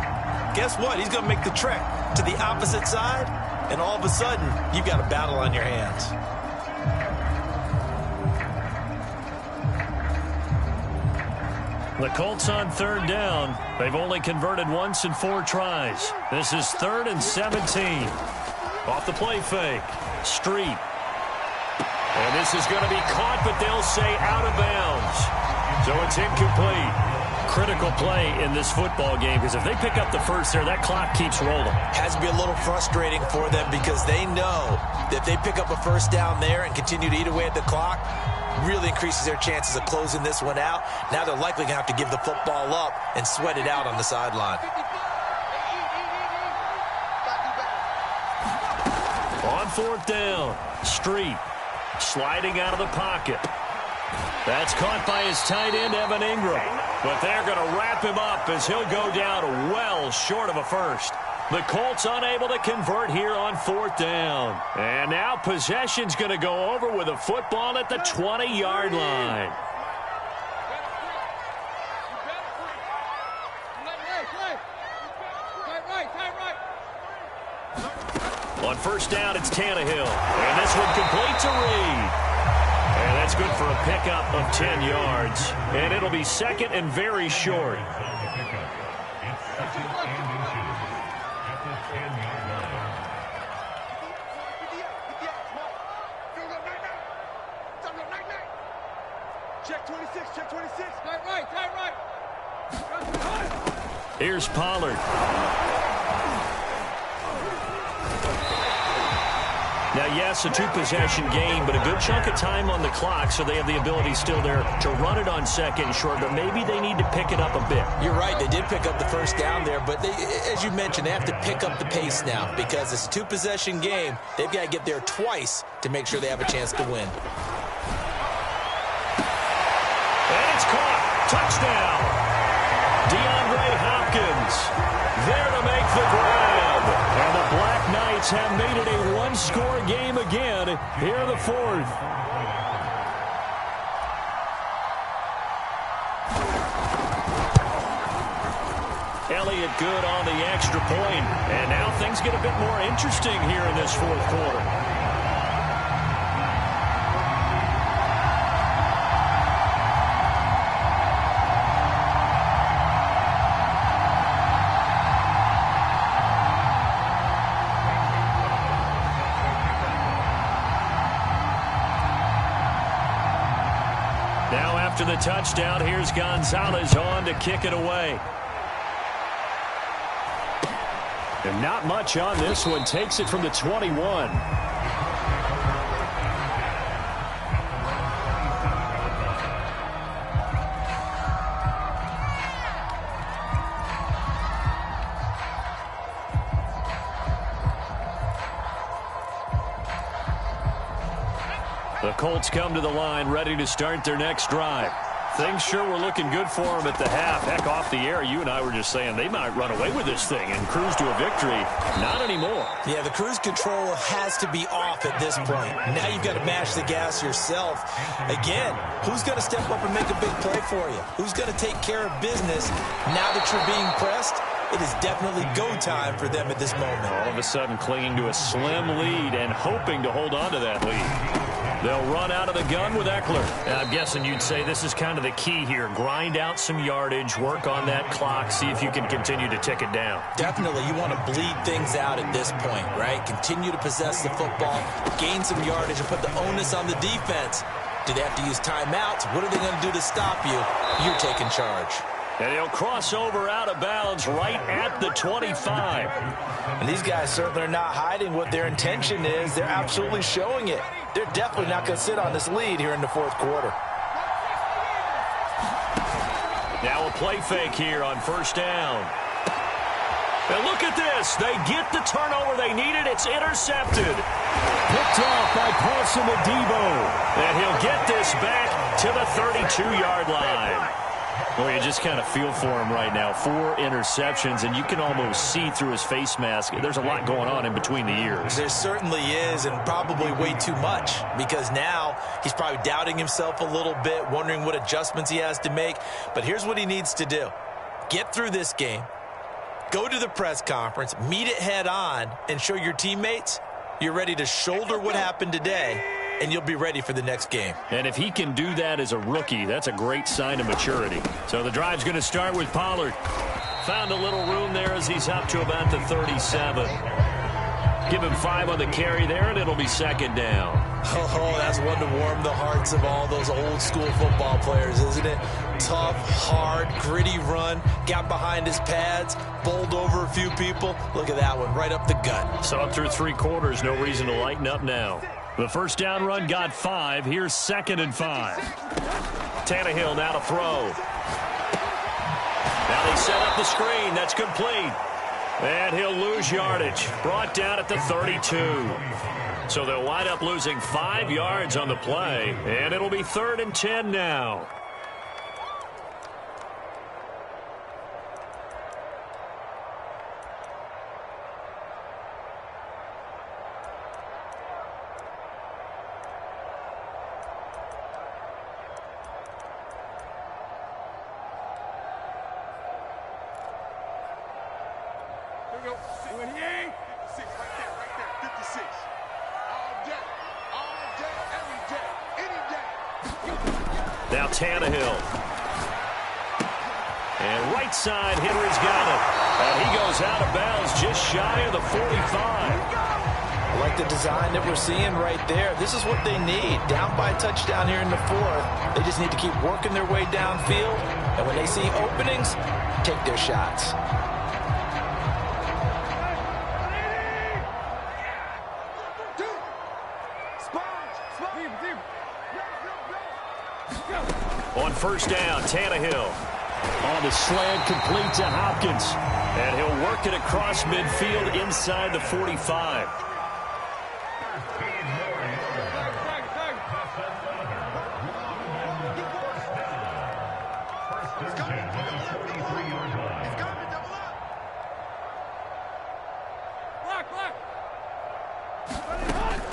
guess what? He's going to make the trek to the opposite side, and all of a sudden, you've got a battle on your hands. The Colts on third down. They've only converted once in 4 tries. This is 3rd and 17. Off the play fake. Street. And this is going to be caught, but they'll say out of bounds. So it's incomplete. Critical play in this football game, because if they pick up the first there, that clock keeps rolling. Has to be a little frustrating for them because they know that if they pick up a first down there and continue to eat away at the clock, really increases their chances of closing this one out. Now they're likely going to have to give the football up and sweat it out on the sideline. On 4th down, Street sliding out of the pocket. That's caught by his tight end, Evan Ingram. But they're going to wrap him up as he'll go down well short of a first. The Colts unable to convert here on 4th down. And now possession's going to go over with a football at the 20-yard line. On 1st down, it's Tannehill. And this one complete to Reed. And that's good for a pickup of 10 yards. And it'll be 2nd and very short. Check 26, check 26. Tight right. Here's Pollard. Now, yes, a 2-possession game, but a good chunk of time on the clock, so they have the ability still there to run it on 2nd and short, but maybe they need to pick it up a bit. You're right. They did pick up the first down there, but as you mentioned, they have to pick up the pace now because it's a 2-possession game. They've got to get there twice to make sure they have a chance to win. And it's caught. Touchdown. DeAndre Hopkins there to make the grab. And the Black Knights have made it a 1-score game again here in the 4th. Elliott good on the extra point. And now things get a bit more interesting here in this 4th quarter. After the touchdown, here's Gonzalez on to kick it away. And not much on this one. Takes it from the 21. The Colts come to the line ready to start their next drive. Things sure were looking good for them at the half. Heck, off the air, you and I were just saying they might run away with this thing and cruise to a victory. Not anymore. Yeah, the cruise control has to be off at this point. Now you've got to mash the gas yourself. Again, who's going to step up and make a big play for you? Who's going to take care of business now that you're being pressed? It is definitely go time for them at this moment. All of a sudden clinging to a slim lead and hoping to hold on to that lead. They'll run out of the gun with Eckler. I'm guessing you'd say this is kind of the key here. Grind out some yardage, work on that clock, see if you can continue to tick it down. Definitely. You want to bleed things out at this point, right? Continue to possess the football, gain some yardage, and put the onus on the defense. Do they have to use timeouts? What are they going to do to stop you? You're taking charge. And he'll cross over out of bounds right at the 25. And these guys certainly are not hiding what their intention is. They're absolutely showing it. They're definitely not going to sit on this lead here in the 4th quarter. Now a play fake here on 1st down. And look at this. They get the turnover they needed. It's intercepted. Picked off by Paulson Adebo. And he'll get this back to the 32-yard line. Well, you just kind of feel for him right now. 4 interceptions, and you can almost see through his face mask. There's a lot going on in between the ears. There certainly is, and probably way too much, because now he's probably doubting himself a little bit, wondering what adjustments he has to make. But here's what he needs to do. Get through this game, go to the press conference, meet it head on, and show your teammates you're ready to shoulder what happened today, and you'll be ready for the next game. And if he can do that as a rookie, that's a great sign of maturity. So the drive's going to start with Pollard. Found a little room there as he's up to about the 37. Give him 5 on the carry there, and it'll be second down. Oh, that's one to warm the hearts of all those old-school football players, isn't it? Tough, hard, gritty run. Got behind his pads, bowled over a few people. Look at that one, right up the gut. So up through 3 quarters, no reason to lighten up now. The first down run got 5. Here's 2nd and 5. Tannehill now to throw. Now they set up the screen. That's complete. And he'll lose yardage. Brought down at the 32. So they'll wind up losing 5 yards on the play. And it'll be 3rd and 10 now. Now Tannehill. And right side hitter has got it. And he goes out of bounds just shy of the 45. I like the design that we're seeing right there. This is what they need. Down by a touchdown here in the 4th. They just need to keep working their way downfield. And when they see openings, take their shots. On first down, Tannehill. On the slant, complete to Hopkins. And he'll work it across midfield inside the 45.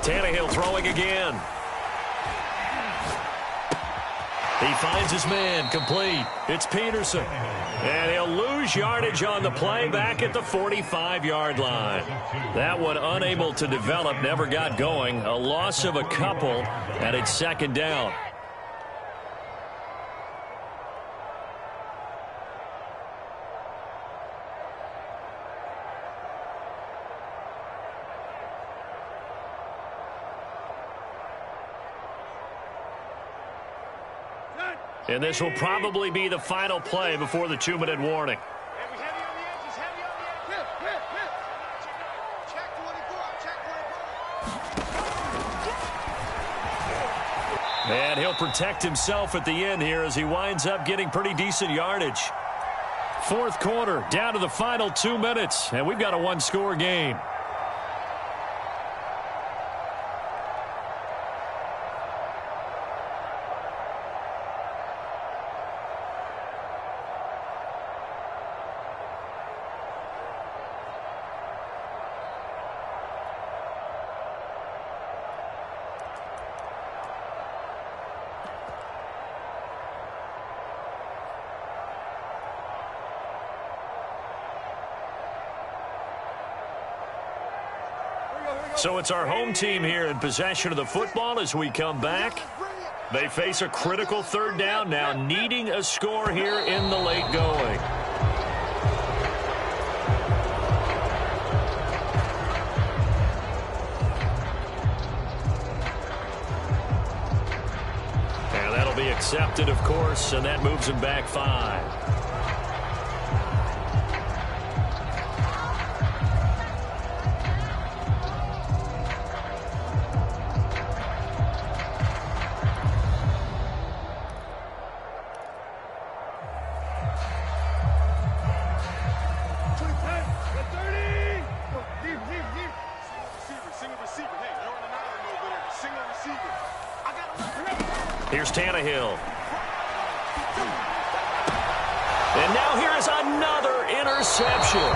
Tannehill throwing again. He finds his man, complete. It's Peterson. And he'll lose yardage on the play back at the 45-yard line. That one unable to develop, never got going. A loss of a couple, and it's 2nd down. And this will probably be the final play before the 2-minute warning. And he'll protect himself at the end here as he winds up getting pretty decent yardage. 4th quarter, down to the final 2 minutes, and we've got a 1-score game. So it's our home team here in possession of the football as we come back. They face a critical 3rd down now, needing a score here in the late going. And that'll be accepted, of course, and that moves him back 5. Here's Tannehill. And now here is another interception.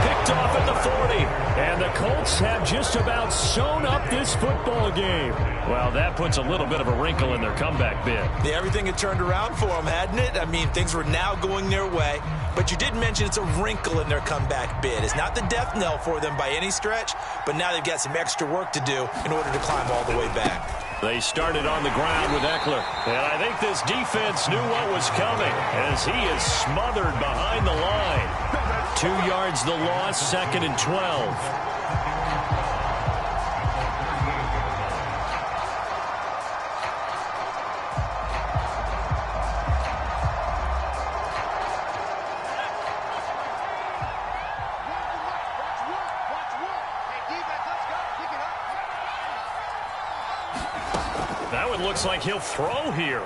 Picked off at the 40. And the Colts have just about sewn up this football game. Well, that puts a little bit of a wrinkle in their comeback bid. Yeah, everything had turned around for them, hadn't it? I mean, things were now going their way. But you did mention it's a wrinkle in their comeback bid. It's not the death knell for them by any stretch, but now they've got some extra work to do in order to climb all the way back. They started on the ground with Eckler. And I think this defense knew what was coming as he is smothered behind the line. 2 yards the loss, 2nd and 12. That one looks like he'll throw here.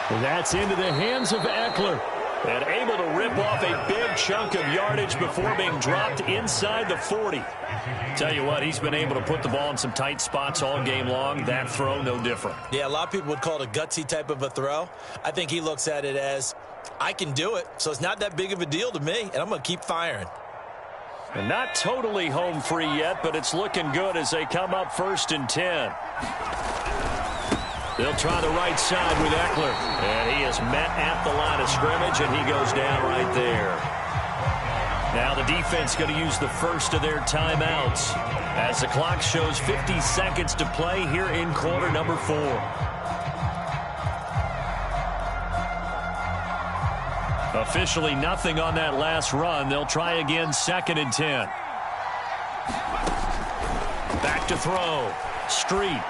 And that's into the hands of Eckler. And able to rip off a big chunk of yardage before being dropped inside the 40. Tell you what, he's been able to put the ball in some tight spots all game long. That throw, no different. Yeah, a lot of people would call it a gutsy type of a throw. I think he looks at it as, I can do it, so it's not that big of a deal to me, and I'm going to keep firing. And not totally home free yet, but it's looking good as they come up 1st and 10. They'll try the right side with Eckler. And he is met at the line of scrimmage, and he goes down right there. Now the defense going to use the first of their timeouts as the clock shows 50 seconds to play here in quarter number 4. Officially nothing on that last run. They'll try again 2nd and 10. Back to throw. Street.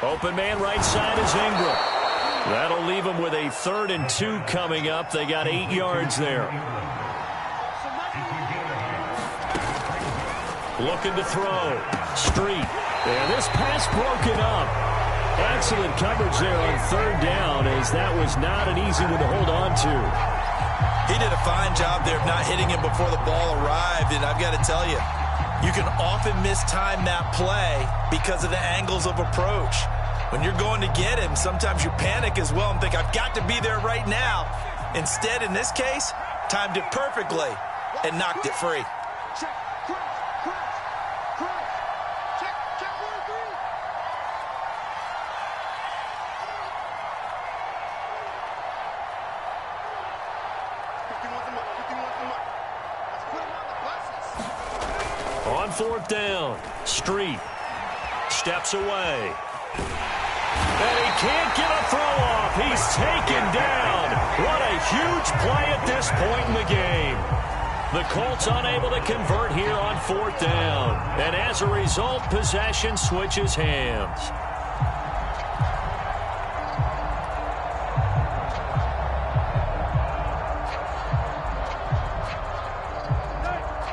Open man right side is Ingram. That'll leave them with a 3rd and 2 coming up. They got 8 yards there. Looking to throw. Street. And this pass broken up. Excellent coverage there on 3rd down as that was not an easy one to hold on to. He did a fine job there of not hitting him before the ball arrived, and I've got to tell you, you can often mistime that play because of the angles of approach. When you're going to get him, sometimes you panic as well and think, I've got to be there right now. Instead, in this case, timed it perfectly and knocked it free. On 4th down, Street steps away. And he can't get a throw off. He's taken down. What a huge play at this point in the game. The Colts unable to convert here on 4th down. And as a result, possession switches hands.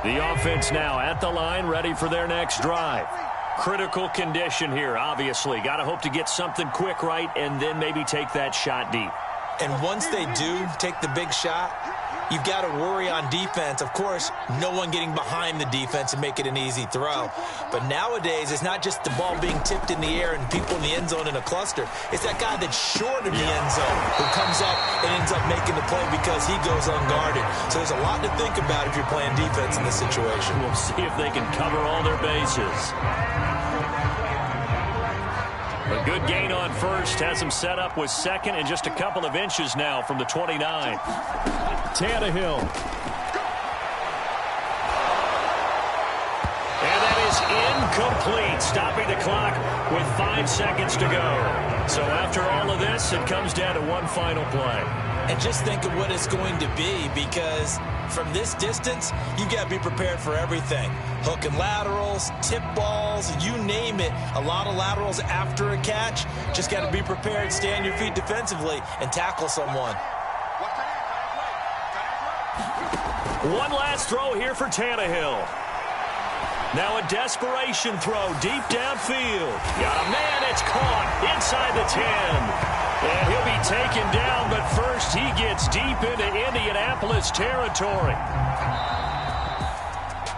The offense now at the line, ready for their next drive. Critical condition here, obviously. Got to hope to get something quick right and then maybe take that shot deep. And once they do take the big shot, you've got to worry on defense. Of course, no one getting behind the defense and make it an easy throw. But nowadays, it's not just the ball being tipped in the air and people in the end zone in a cluster. It's that guy that's short of the end zone who comes up and ends up making the play because he goes unguarded. So there's a lot to think about if you're playing defense in this situation. We'll see if they can cover all their bases. A good gain on 1st has him set up with 2nd and just a couple of inches now from the 29. Tannehill. And that is incomplete, stopping the clock with 5 seconds to go. So after all of this, it comes down to one final play. And just think of what it's going to be, because from this distance, you've got to be prepared for everything. Hook and laterals, tip balls, you name it. A lot of laterals after a catch. Just got to be prepared, stay on your feet defensively, and tackle someone. One last throw here for Tannehill. Now a desperation throw deep downfield. Got a man, it's caught inside the 10. And he'll be taken down, but first he gets deep into Indianapolis territory.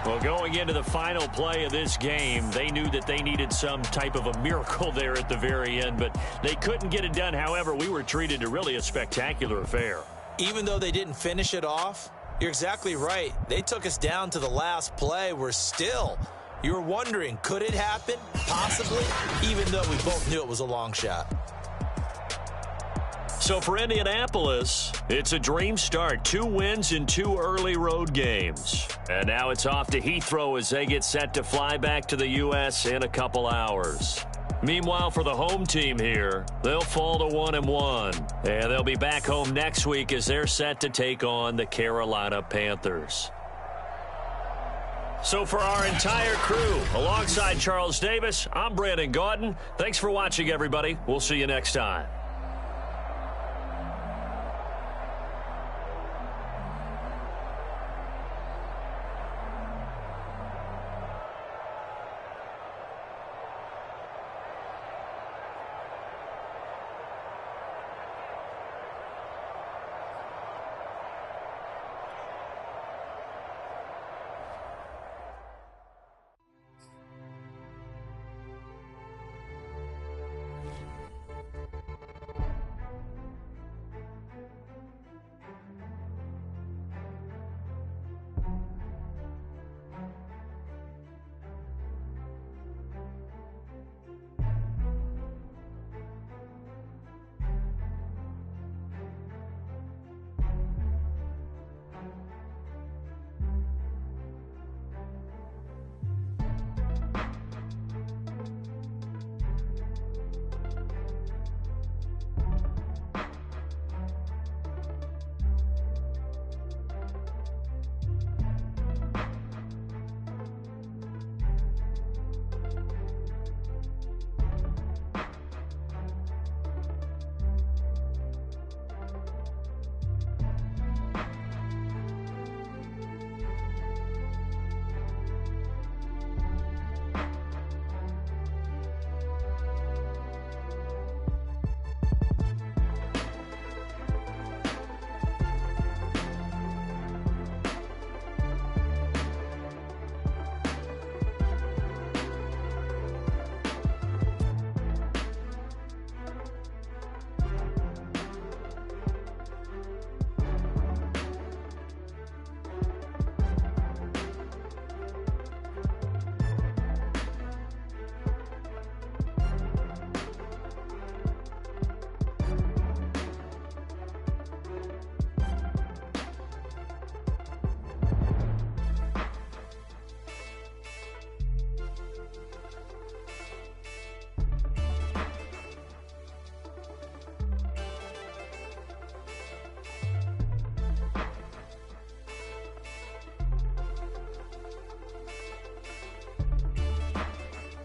Well, going into the final play of this game, they knew that they needed some type of a miracle there at the very end, but they couldn't get it done. However, we were treated to really a spectacular affair. Even though they didn't finish it off, you're exactly right. They took us down to the last play. You're wondering, could it happen? Possibly, even though we both knew it was a long shot. So for Indianapolis, it's a dream start. 2 wins in 2 early road games. And now it's off to Heathrow as they get set to fly back to the U.S. in a couple hours. Meanwhile, for the home team here, they'll fall to 1-1. And they'll be back home next week as they're set to take on the Carolina Panthers. So for our entire crew, alongside Charles Davis, I'm Brandon Gaudin. Thanks for watching, everybody. We'll see you next time.